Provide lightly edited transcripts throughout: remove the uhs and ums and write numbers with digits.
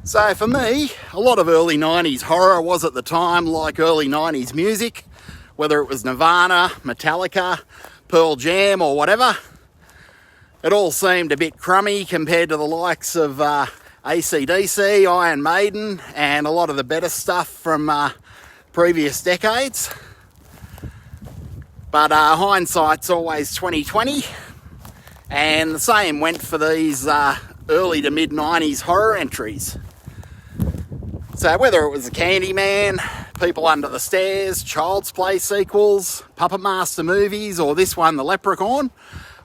So for me, a lot of early 90s horror was at the time like early 90s music, whether it was Nirvana, Metallica, Pearl Jam or whatever. It all seemed a bit crummy compared to the likes of AC/DC, Iron Maiden and a lot of the better stuff from previous decades. But hindsight's always 2020, and the same went for these early to mid 90s horror entries. So whether it was the Candyman, People Under the Stairs, Child's Play sequels, Puppet Master movies, or this one, The Leprechaun,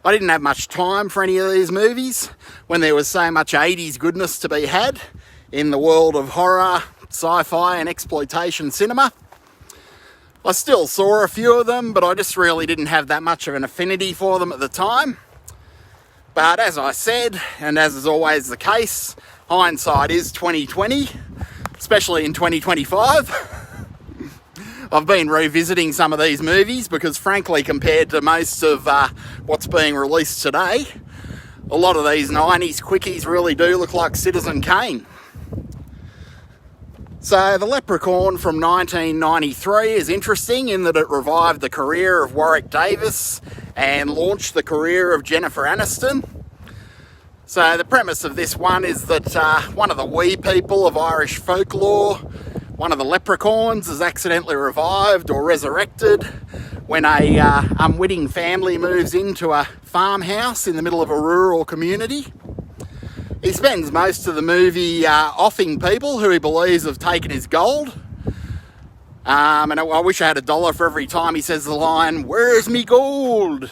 I didn't have much time for any of these movies when there was so much 80s goodness to be had in the world of horror, sci-fi and exploitation cinema. I still saw a few of them, but I just really didn't have that much of an affinity for them at the time. But as I said, and as is always the case, hindsight is 2020, especially in 2025. I've been revisiting some of these movies because frankly, compared to most of what's being released today, a lot of these 90s quickies really do look like Citizen Kane. So The Leprechaun from 1993 is interesting in that it revived the career of Warwick Davis and launched the career of Jennifer Anniston. So the premise of this one is that one of the wee people of Irish folklore, one of the leprechauns, is accidentally revived or resurrected when a unwitting family moves into a farmhouse in the middle of a rural community. He spends most of the movie offing people who he believes have taken his gold. And I wish I had $1 for every time he says the line, "Where's me gold?"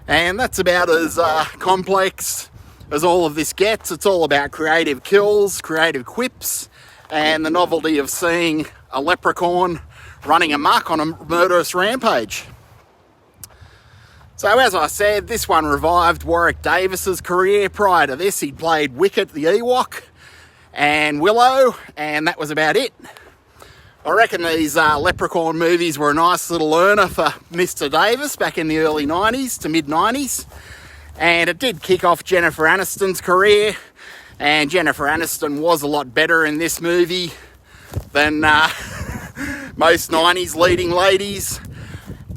And that's about as complex as all of this gets. It's all about creative kills, creative quips, and the novelty of seeing a leprechaun running amok on a murderous rampage. So as I said, this one revived Warwick Davis's career. Prior to this, he'd played Wicket the Ewok and Willow, and that was about it. I reckon these Leprechaun movies were a nice little earner for Mr. Davis back in the early 90s to mid-90s. And it did kick off Jennifer Aniston's career, and Jennifer Aniston was a lot better in this movie than most 90s leading ladies.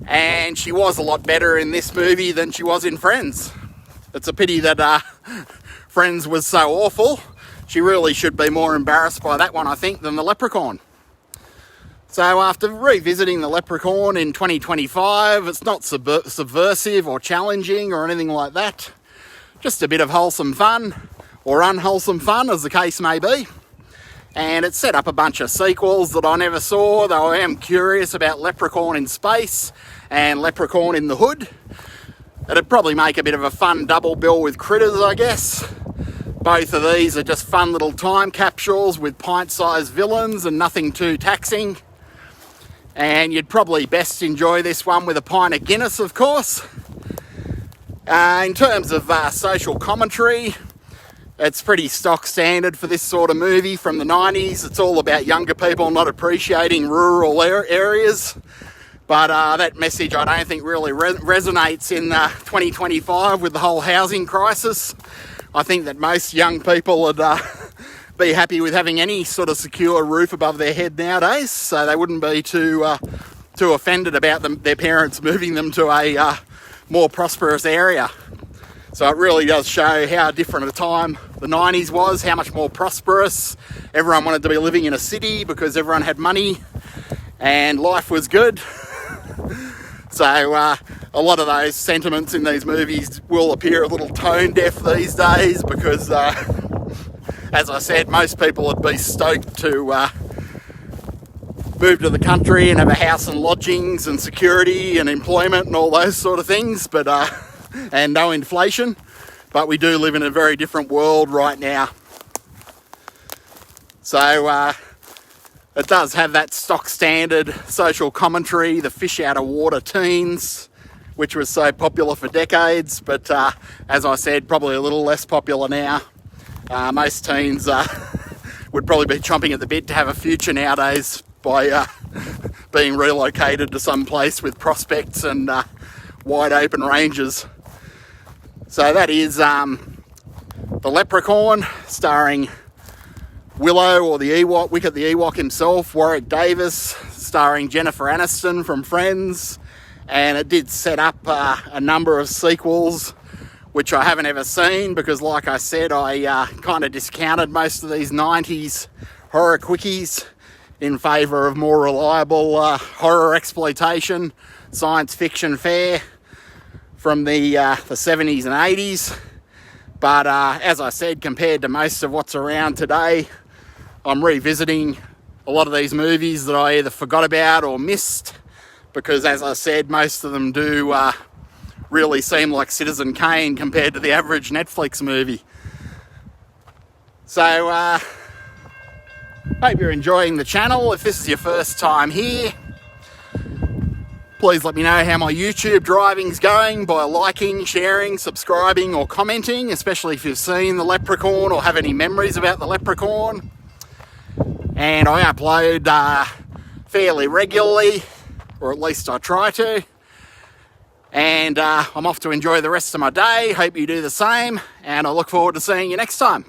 And she was a lot better in this movie than she was in Friends. It's a pity that Friends was so awful. She really should be more embarrassed by that one, I think, than The Leprechaun. So after revisiting The Leprechaun in 2025, it's not subversive or challenging or anything like that. Just a bit of wholesome fun, or unwholesome fun, as the case may be. And it set up a bunch of sequels that I never saw, though I am curious about Leprechaun in Space and Leprechaun in the Hood. It'd probably make a bit of a fun double bill with Critters, I guess. Both of these are just fun little time capsules with pint-sized villains and nothing too taxing. And you'd probably best enjoy this one with a pint of Guinness, of course. In terms of social commentary, it's pretty stock standard for this sort of movie from the 90s. It's all about younger people not appreciating rural areas. But that message I don't think really resonates in 2025 with the whole housing crisis. I think that most young people would be happy with having any sort of secure roof above their head nowadays. So they wouldn't be too offended about their parents moving them to a more prosperous area. So it really does show how different a time the 90s was, how much more prosperous. Everyone wanted to be living in a city because everyone had money and life was good. So a lot of those sentiments in these movies will appear a little tone deaf these days because, as I said, most people would be stoked to move to the country and have a house and lodgings and security and employment and all those sort of things, but and no inflation, but we do live in a very different world right now. So it does have that stock standard social commentary, the fish out of water teens, which was so popular for decades, but as I said, probably a little less popular now. Most teens would probably be chomping at the bit to have a future nowadays by being relocated to some place with prospects and wide open ranges. So that is The Leprechaun, starring Willow, or the Ewok, Wicket the Ewok himself, Warwick Davis, starring Jennifer Anniston from Friends. And it did set up a number of sequels, which I haven't ever seen because, like I said, I kind of discounted most of these 90s horror quickies in favour of more reliable horror exploitation, science fiction fare from the 70s and 80s. But as I said, compared to most of what's around today, I'm revisiting a lot of these movies that I either forgot about or missed, because as I said, most of them do really seem like Citizen Kane compared to the average Netflix movie. So hope you're enjoying the channel. If this is your first time here, please let me know how my YouTube driving's going by liking, sharing, subscribing or commenting, especially if you've seen the Leprechaun or have any memories about the Leprechaun. And I upload fairly regularly, or at least I try to. And I'm off to enjoy the rest of my day. Hope you do the same, and I look forward to seeing you next time.